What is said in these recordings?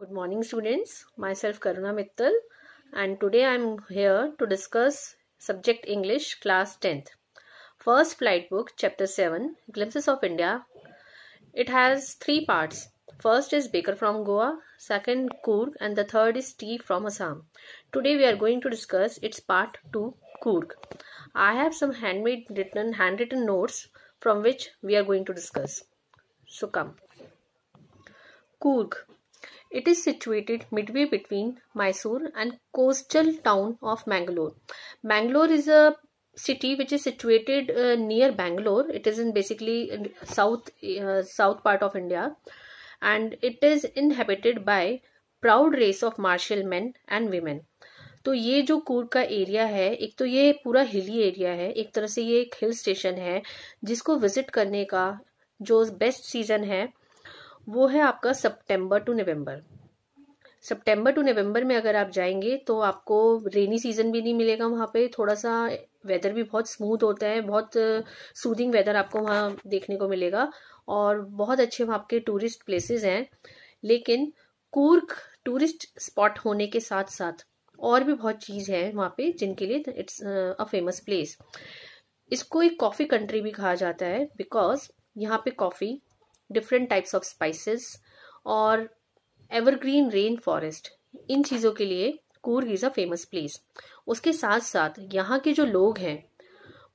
Good morning, students. Myself Karuna Mittal, and today I am here to discuss subject English, class 10th. First flight book, chapter 7, Glimpses of India. It has three parts. First is Baker from Goa, second Coorg, and the third is Tea from Assam. Today we are going to discuss its part 2, Coorg. I have some handwritten notes from which we are going to discuss. So come. Coorg. It is situated midway between Mysore and coastal town of Mangalore. Mangalore is a city which is situated near Bangalore. It is in basically south part of India, and it is inhabited by proud race of martial men and women. तो ये जो कूर्ग का area है, एक तो ये पूरा hilly area है, एक तरह से ये एक हिल स्टेशन है जिसको विजिट करने का जो बेस्ट सीजन है वो है आपका सितंबर टू नवंबर में अगर आप जाएंगे तो आपको रेनी सीजन भी नहीं मिलेगा वहाँ पे। थोड़ा सा वेदर भी बहुत स्मूथ होता है, बहुत सूदिंग वेदर आपको वहाँ देखने को मिलेगा और बहुत अच्छे वहाँ के टूरिस्ट प्लेसेस हैं। लेकिन कूर्ग टूरिस्ट स्पॉट होने के साथ साथ और भी बहुत चीज़ है वहाँ पे जिनके लिए इट्स अ फेमस प्लेस। इसको एक कॉफ़ी कंट्री भी कहा जाता है बिकॉज यहाँ पे coffee, different types of spices और एवरग्रीन रेन फॉरेस्ट, इन चीज़ों के लिए Coorg is a famous place. उसके साथ साथ यहाँ के जो लोग हैं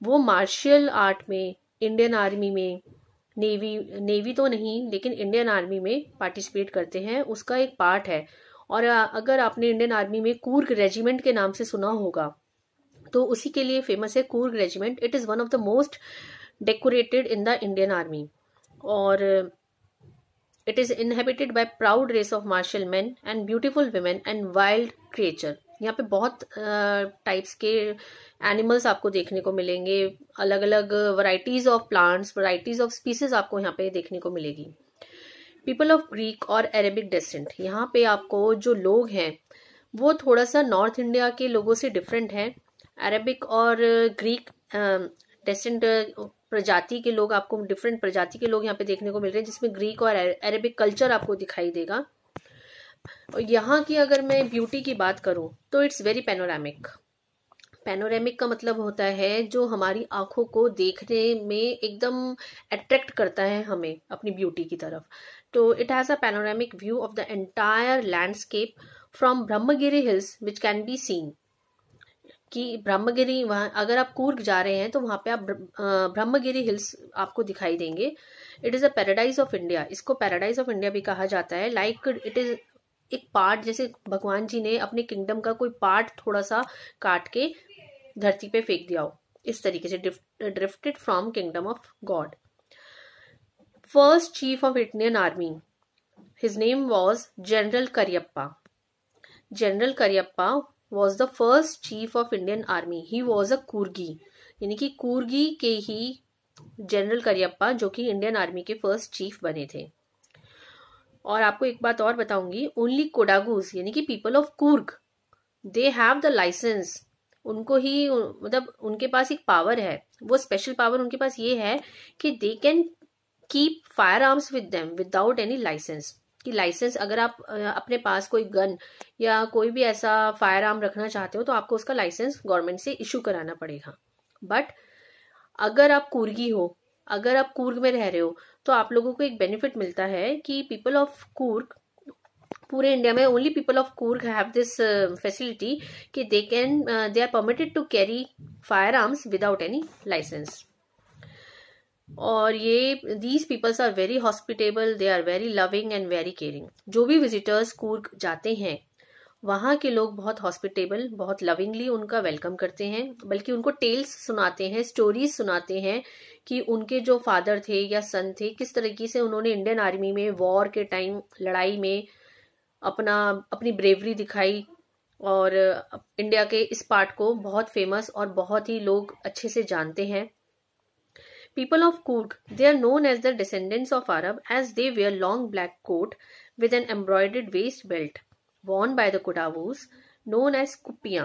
वो मार्शल आर्ट में, इंडियन आर्मी में, नेवी तो नहीं लेकिन इंडियन आर्मी में पार्टिसिपेट करते हैं, उसका एक पार्ट है। और अगर आपने इंडियन आर्मी में कूर्ग रेजिमेंट के नाम से सुना होगा तो उसी के लिए फेमस है Coorg regiment. It is one of the most decorated in the Indian army और it is inhabited by proud race of martial man and beautiful women and wild creature. यहाँ पे बहुत टाइप्स के एनिमल्स आपको देखने को मिलेंगे, अलग अलग varieties of plants, varieties of species आपको यहाँ पे देखने को मिलेगी। पीपल ऑफ ग्रीक और अरेबिक डेसेंट, यहाँ पे आपको जो लोग हैं वो थोड़ा सा नॉर्थ इंडिया के लोगों से डिफरेंट है। अरेबिक और ग्रीक डेसेंट प्रजाति के लोग, आपको डिफरेंट प्रजाति के लोग यहाँ पे देखने को मिल रहे हैं जिसमें ग्रीक और अरेबिक कल्चर आपको दिखाई देगा। और यहाँ की अगर मैं ब्यूटी की बात करूँ तो इट्स वेरी पैनोरामिक। पैनोरामिक का मतलब होता है जो हमारी आंखों को देखने में एकदम अट्रैक्ट करता है हमें अपनी ब्यूटी की तरफ। तो it has a panoramic view of the entire landscape from Brahmagiri hills which can be seen. कि ब्रह्मगिरी, वहाँ अगर आप कूर्ग जा रहे हैं तो वहाँ पे आप ब्रह्मगिरी हिल्स आपको दिखाई देंगे। It is a paradise of India, इसको पैराडाइज ऑफ इंडिया भी कहा जाता है। लाइक इट इज एक पार्ट, जैसे भगवान जी ने अपने किंगडम का कोई पार्ट थोड़ा सा काट के धरती पे फेंक दिया हो, इस तरीके से drifted from kingdom of God. First chief of Indian army, his name was general Cariappa. General Cariappa was the first chief of Indian Army. He was a Coorgi, यानी कि कूर्गी के ही जनरल करियप्पा जो कि इंडियन आर्मी के फर्स्ट चीफ बने थे। और आपको एक बात और बताऊंगी, ओनली कोडागूज यानी कि people of Coorg they have the license. उनको ही मतलब उनके पास एक पावर है, वो स्पेशल पावर उनके पास ये है कि they can keep firearms with them without any license. कि लाइसेंस, अगर आप अपने पास कोई गन या कोई भी ऐसा फायर आर्म रखना चाहते हो तो आपको उसका लाइसेंस गवर्नमेंट से इशू कराना पड़ेगा। बट अगर आप कूर्गी हो, अगर आप कूर्ग में रह रहे हो तो आप लोगों को एक बेनिफिट मिलता है कि पीपल ऑफ कूर्ग, पूरे इंडिया में only people of Coorg have this facility कि they are permitted to carry fire arms without any license. और ये these peoples are very hospitable, they are very loving and very caring. जो भी visitors Coorg जाते हैं वहाँ के लोग बहुत हॉस्पिटेबल, बहुत लविंगली उनका वेलकम करते हैं, बल्कि उनको टेल्स सुनाते हैं, स्टोरीज सुनाते हैं कि उनके जो फादर थे या सन थे किस तरीके से उन्होंने इंडियन आर्मी में वॉर के टाइम लड़ाई में अपनी ब्रेवरी दिखाई और इंडिया के इस पार्ट को बहुत फेमस और बहुत ही लोग अच्छे से जानते हैं। People of Coorg, they are known as the descendants of Arab as they wear long black coat with an embroidered waist belt worn by the Kodavus known as कुप्पियाँ।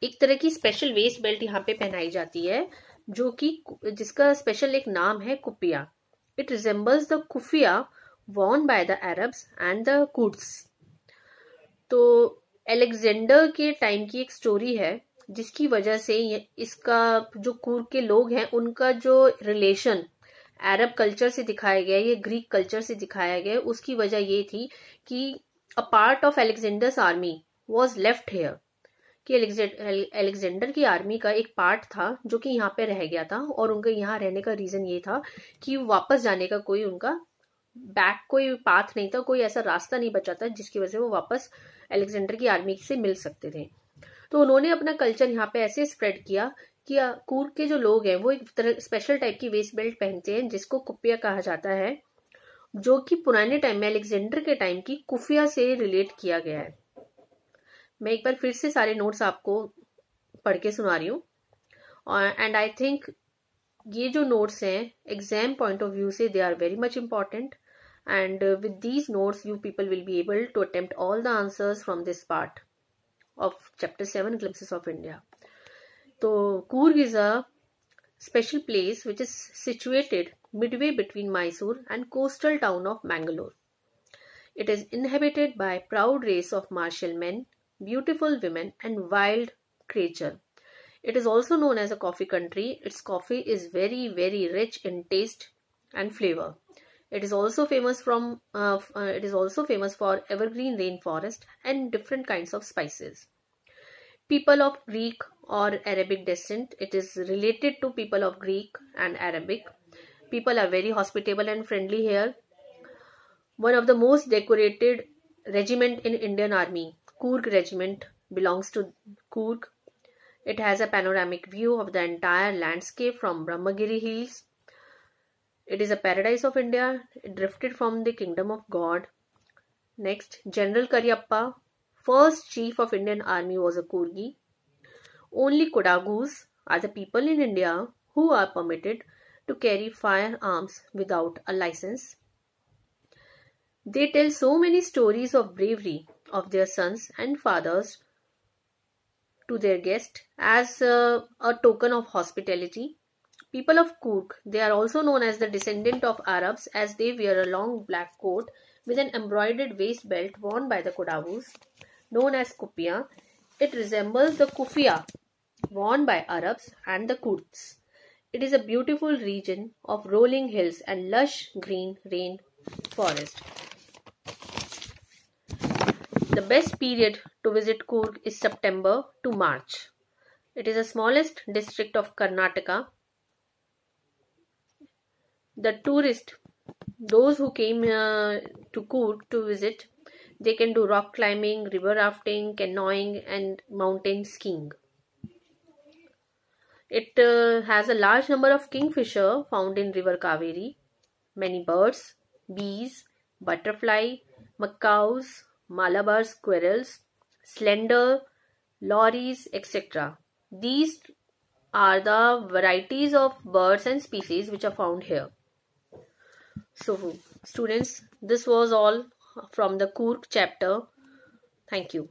एक तरह की स्पेशल वेस्ट बेल्ट यहाँ पे पहनाई जाती है जो कि जिसका स्पेशल एक नाम है कुप्पिया। It resembles the kufiya worn by the Arabs and the Kurds. तो अलेक्जेंडर के टाइम की एक स्टोरी है जिसकी वजह से इसका जो कूर्ग के लोग हैं उनका जो रिलेशन अरब कल्चर से दिखाया गया, ये ग्रीक कल्चर से दिखाया गया, उसकी वजह ये थी कि a part of Alexander's army was left here, कि अलेक्जेंडर की आर्मी का एक पार्ट था जो कि यहाँ पे रह गया था, और उनका यहाँ रहने का रीजन ये था कि वापस जाने का कोई उनका कोई पाथ नहीं था, कोई ऐसा रास्ता नहीं बचा था जिसकी वजह से वो वापस अलेक्जेंडर की आर्मी से मिल सकते थे। तो उन्होंने अपना कल्चर यहाँ पे ऐसे स्प्रेड किया कि कूर्ग के जो लोग हैं वो एक तरह स्पेशल टाइप की वेस्ट बेल्ट पहनते हैं जिसको कुपिया कहा जाता है, जो कि पुराने टाइम में अलेक्जेंडर के टाइम की कुफिया से रिलेट किया गया है। मैं एक बार फिर से सारे नोट्स आपको पढ़ के सुना रही हूँ, एंड आई थिंक ये जो नोट्स हैं एग्जाम पॉइंट ऑफ व्यू से they are very much important, and with these notes you people will be able to attempt all the answers from this part of chapter 7 glimpses of India. So Coorg is a special place which is situated midway between Mysore and coastal town of Mangalore. It is inhabited by proud race of martial men, beautiful women and wild creature. It is also known as a coffee country. Its coffee is very very rich in taste and flavor. It is also famous for evergreen rainforest and different kinds of spices. People of Greek or Arabic descent, it is related to people of Greek and Arabic. People are very hospitable and friendly here. One of the most decorated regiment in Indian Army, Coorg Regiment, belongs to Coorg. It has a panoramic view of the entire landscape from Brahmagiri Hills. It is a paradise of India. It drifted from the kingdom of God. Next, General Cariappa, first chief of Indian army, was a Coorgi. Only Kodagus are the people in India who are permitted to carry firearms without a license. They tell so many stories of bravery of their sons and fathers to their guests as a token of hospitality. People of Coorg, they are also known as the descendant of Arabs as they wear a long black coat with an embroidered waist belt worn by the Kodavus, known as kupiya. It resembles the kufiya worn by Arabs and the Kurds. It is a beautiful region of rolling hills and lush green rain forest. The best period to visit Coorg is September to March. It is the smallest district of Karnataka. The tourists, those who came to Coorg to visit, they can do rock climbing, river rafting, canoeing and mountain skiing. It has a large number of kingfisher found in river Kaveri, many birds, bees, butterfly, macaws, Malabar squirrels, slender, lories, etc. These are the varieties of birds and species which are found here. So students, this was all from the Coorg chapter. Thank you.